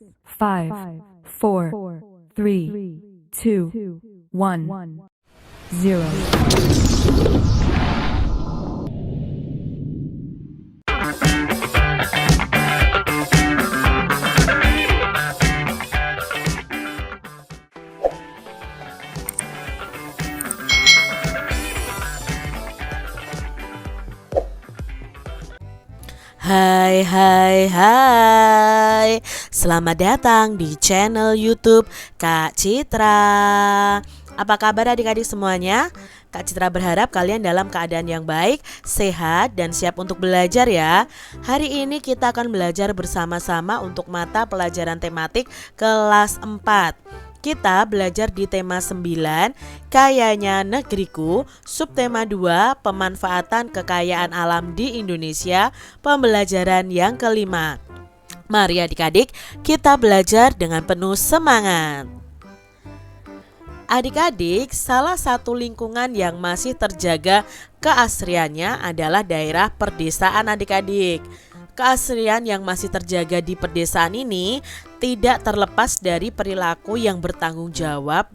5, 4, 3, 2, 1, 0. Hai hai hai, selamat datang di channel YouTube Kak Citra. Apa kabar adik-adik semuanya? Kak Citra berharap kalian dalam keadaan yang baik, sehat, dan siap untuk belajar ya. Hari ini kita akan belajar bersama-sama untuk mata pelajaran tematik kelas 4. Kita belajar di tema 9, Kayanya Negeriku, subtema 2, Pemanfaatan Kekayaan Alam di Indonesia, pembelajaran yang kelima. Mari adik-adik, kita belajar dengan penuh semangat. Adik-adik, salah satu lingkungan yang masih terjaga keasriannya adalah daerah perdesaan adik-adik. Keasrian yang masih terjaga di pedesaan ini tidak terlepas dari perilaku yang bertanggung jawab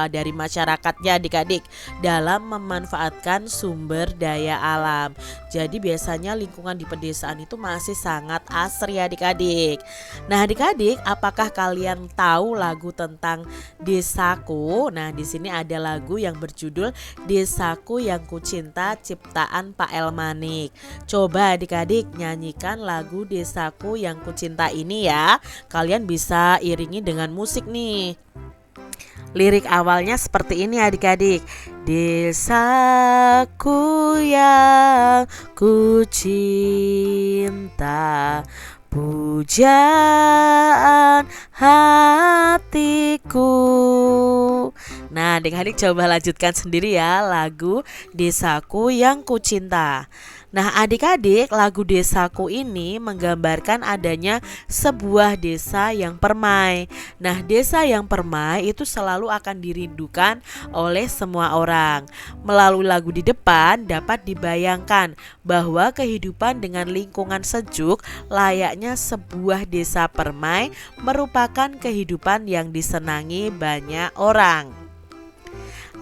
dari masyarakatnya adik-adik dalam memanfaatkan sumber daya alam. Jadi biasanya lingkungan di pedesaan itu masih sangat asri adik-adik. Nah adik-adik, apakah kalian tahu lagu tentang Desaku? Nah di sini ada lagu yang berjudul Desaku yang Kucinta ciptaan Pak Elmanik. Coba adik-adik nyanyikan lagu Desaku yang Kucinta ini ya. Kalian bisa iringi dengan musik nih. Lirik awalnya seperti ini adik-adik. Desaku yang kucinta, pujaan hatiku. Nah adik-adik coba lanjutkan sendiri ya lagu Desaku yang Kucinta. Nah adik-adik, lagu Desaku ini menggambarkan adanya sebuah desa yang permai. Nah desa yang permai itu selalu akan dirindukan oleh semua orang. Melalui lagu di depan dapat dibayangkan bahwa kehidupan dengan lingkungan sejuk layaknya sebuah desa permai merupakan kehidupan yang disenangi banyak orang.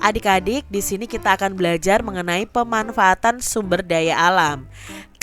Adik-adik, di sini kita akan belajar mengenai pemanfaatan sumber daya alam.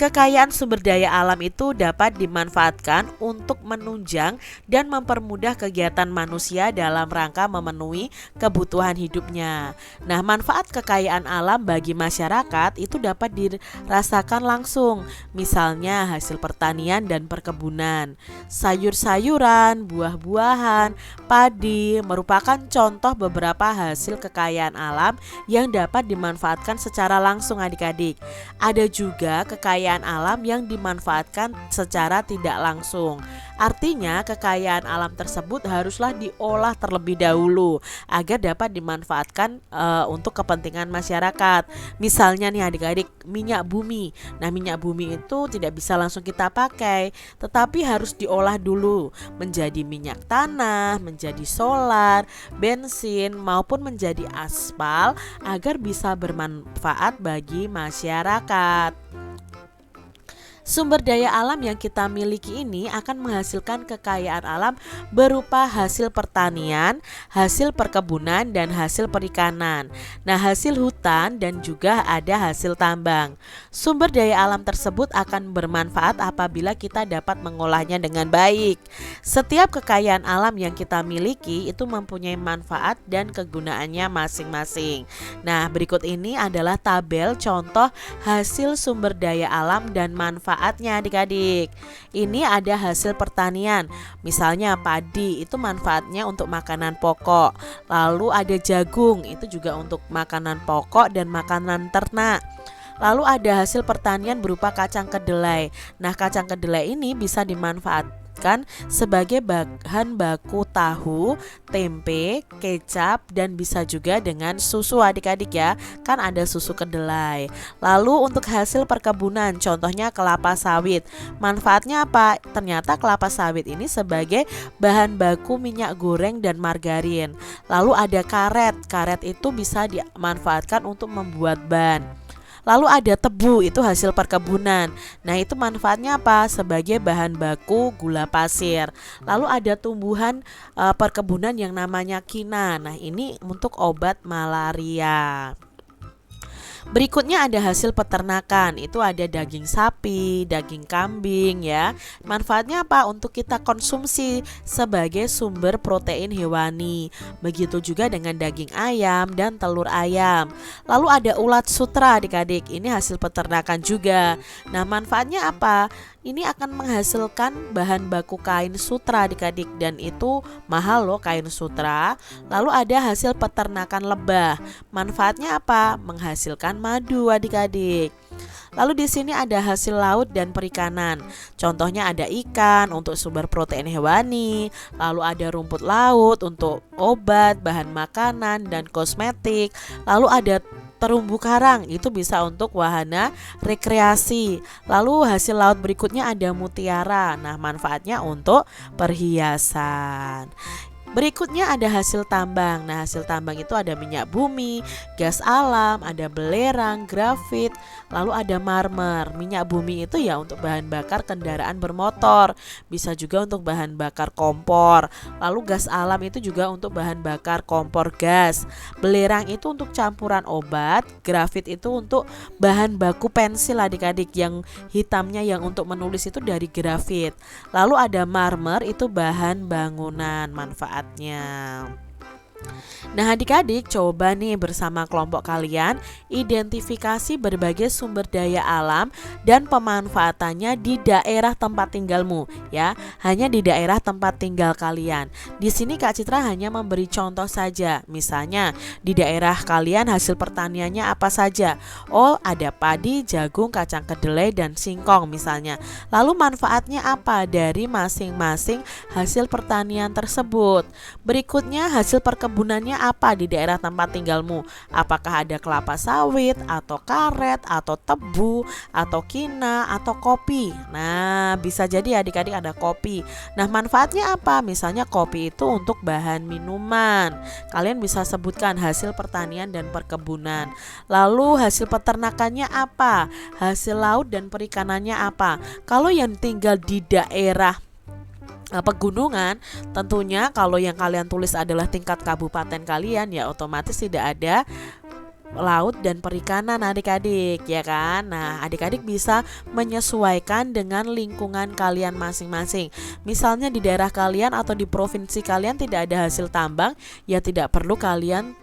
Kekayaan sumber daya alam itu dapat dimanfaatkan untuk menunjang dan mempermudah kegiatan manusia dalam rangka memenuhi kebutuhan hidupnya. Nah, manfaat kekayaan alam bagi masyarakat itu dapat dirasakan langsung, misalnya hasil pertanian dan perkebunan. Sayur-sayuran, buah-buahan, padi merupakan contoh beberapa hasil kekayaan alam yang dapat dimanfaatkan secara langsung adik-adik. Ada juga kekayaan alam yang dimanfaatkan secara tidak langsung. Artinya kekayaan alam tersebut haruslah diolah terlebih dahulu agar dapat dimanfaatkan untuk kepentingan masyarakat. Misalnya nih adik-adik, minyak bumi. Nah minyak bumi itu tidak bisa langsung kita pakai, tetapi harus diolah dulu menjadi minyak tanah, menjadi solar, bensin maupun menjadi aspal agar bisa bermanfaat bagi masyarakat. Sumber daya alam yang kita miliki ini akan menghasilkan kekayaan alam berupa hasil pertanian, hasil perkebunan, dan hasil perikanan. Nah, hasil hutan dan juga ada hasil tambang. Sumber daya alam tersebut akan bermanfaat apabila kita dapat mengolahnya dengan baik. Setiap kekayaan alam yang kita miliki itu mempunyai manfaat dan kegunaannya masing-masing. Nah, berikut ini adalah tabel contoh hasil sumber daya alam dan manfaatnya adik-adik. Ini ada hasil pertanian, misalnya padi itu manfaatnya untuk makanan pokok. Lalu ada jagung, itu juga untuk makanan pokok dan makanan ternak. Lalu ada hasil pertanian berupa kacang kedelai. Nah kacang kedelai ini bisa dimanfaatkan sebagai bahan baku tahu, tempe, kecap, dan bisa juga dengan susu adik-adik ya. Kan ada susu kedelai. Lalu untuk hasil perkebunan, contohnya kelapa sawit. Manfaatnya apa? Ternyata kelapa sawit ini sebagai bahan baku minyak goreng dan margarin. Lalu ada karet. Karet itu bisa dimanfaatkan untuk membuat ban. Lalu ada tebu, itu hasil perkebunan. Nah, itu manfaatnya apa? Sebagai bahan baku gula pasir. Lalu ada tumbuhan perkebunan yang namanya kina. Nah, ini untuk obat malaria. Berikutnya ada hasil peternakan, itu ada daging sapi, daging kambing ya. Manfaatnya apa? Untuk kita konsumsi sebagai sumber protein hewani. Begitu juga dengan daging ayam dan telur ayam. Lalu ada ulat sutra adik-adik, ini hasil peternakan juga. Nah, manfaatnya apa? Ini akan menghasilkan bahan baku kain sutra adik-adik, dan itu mahal loh kain sutra. Lalu ada hasil peternakan lebah. Manfaatnya apa? Menghasilkan madu adik-adik. Lalu di sini ada hasil laut dan perikanan. Contohnya ada ikan untuk sumber protein hewani, lalu ada rumput laut untuk obat, bahan makanan dan kosmetik. Lalu ada terumbu karang, itu bisa untuk wahana rekreasi. Lalu hasil laut berikutnya ada mutiara. Nah, manfaatnya untuk perhiasan. Berikutnya ada hasil tambang. Nah, hasil tambang itu ada minyak bumi, gas alam, ada belerang, grafit, lalu ada marmer. Minyak bumi itu ya untuk bahan bakar kendaraan bermotor, bisa juga untuk bahan bakar kompor. Lalu gas alam itu juga untuk bahan bakar kompor gas. Belerang itu untuk campuran obat, grafit itu untuk bahan baku pensil adik-adik, yang hitamnya yang untuk menulis itu dari grafit. Lalu ada marmer, itu bahan bangunan manfaatnya. Nah, adik-adik coba nih bersama kelompok kalian identifikasi berbagai sumber daya alam dan pemanfaatannya di daerah tempat tinggalmu ya, hanya di daerah tempat tinggal kalian. Di sini Kak Citra hanya memberi contoh saja. Misalnya di daerah kalian hasil pertaniannya apa saja? Oh, ada padi, jagung, kacang kedelai dan singkong misalnya. Lalu manfaatnya apa dari masing-masing hasil pertanian tersebut? Berikutnya hasil perkebunannya apa di daerah tempat tinggalmu? Apakah ada kelapa sawit atau karet atau tebu atau kina atau kopi? Nah, bisa jadi adik-adik ada kopi. Nah, manfaatnya apa? Misalnya kopi itu untuk bahan minuman. Kalian bisa sebutkan hasil pertanian dan perkebunan. Lalu hasil peternakannya apa? Hasil laut dan perikanannya apa? Kalau yang tinggal di daerah pegunungan, tentunya kalau yang kalian tulis adalah tingkat kabupaten kalian, ya otomatis tidak ada laut dan perikanan adik-adik ya kan. Nah, adik-adik bisa menyesuaikan dengan lingkungan kalian masing-masing. Misalnya di daerah kalian atau di provinsi kalian tidak ada hasil tambang, ya tidak perlu kalian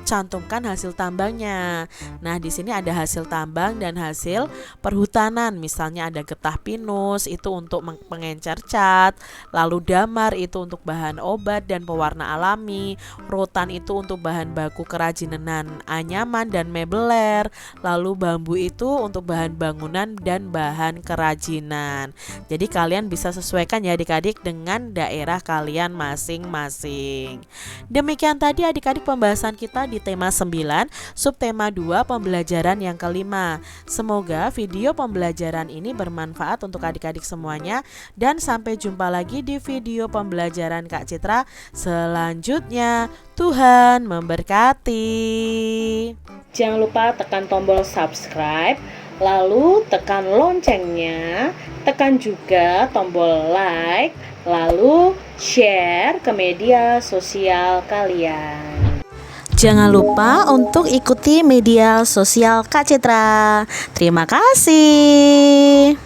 cantumkan hasil tambangnya. Nah, di sini ada hasil tambang dan hasil perhutanan. Misalnya ada getah pinus itu untuk pengencer cat, lalu damar itu untuk bahan obat dan pewarna alami, rotan itu untuk bahan baku kerajinan anyaman dan mebeler, lalu bambu itu untuk bahan bangunan dan bahan kerajinan. Jadi kalian bisa sesuaikan ya adik-adik dengan daerah kalian masing-masing. Demikian tadi adik-adik pembahasan kita di tema 9, subtema 2, pembelajaran yang kelima. Semoga video pembelajaran ini bermanfaat untuk adik-adik semuanya, dan sampai jumpa lagi di video pembelajaran Kak Citra selanjutnya. Tuhan memberkati. Jangan lupa tekan tombol subscribe, lalu tekan loncengnya, tekan juga tombol like, lalu share ke media sosial kalian. Jangan lupa untuk ikuti media sosial Kak Citra. Terima kasih.